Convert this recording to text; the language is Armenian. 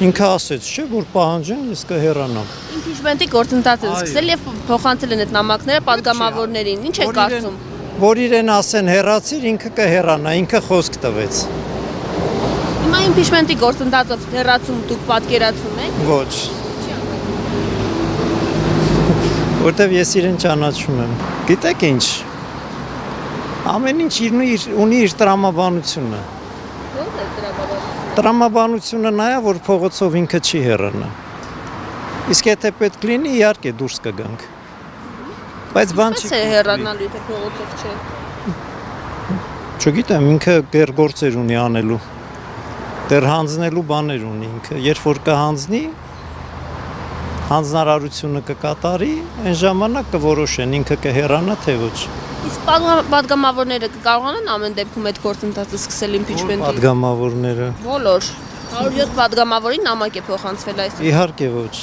Ինքը ասեց, չէ, որ պահանջեն, ես կհեռանամ։ Իմպիչմենտի գործընթացը սկսել եւ փոխանցել են այդ նամակները падգամավորներին։ Ինչ եք կարծում։ Որ իրեն ասեն հեռացիր, ինքը կհեռանա, ինքը խոսք տվեց։ Հիմա իմպիչմենտի գործընթացով հեռացում դուք պատկերացում եք։ Ոչ։ Որտեվ ես իրեն ճանաչում եմ։ Գիտեք ինչ։ Ամեն ինչ ունի իր տրամաբանությունը։ Ո՞ր է տրամաբանությունը։ Տրամաբանությունը նա է, որ փողոցով ինքը չի հեռանա։ Իսկ եթե պետք լինի, իհարկե դուրս կգանք։ Բայց բան չի։ Ո՞ց է հեռանալու, եթե փողոցով չէ։ Չգիտեմ, ինքը դեռ գործեր ունի անելու։ Դեռ հանձնելու բաներ ունի ինքը։ Երբ որ կհանձնի, հանձնարարությունը կկատարի, այն ժամանակ կորոշեն ինքը կհեռանա թե ոչ։ Իսկ падգամավորները կկարողանան ամեն դեպքում այդ գործընթացը սկսել իմպիչմենտի։ Պատգամավորները։ Բոլոր 107 падգամավորին նամակ է փոխանցվել այսօր։ Իհարկե ոչ։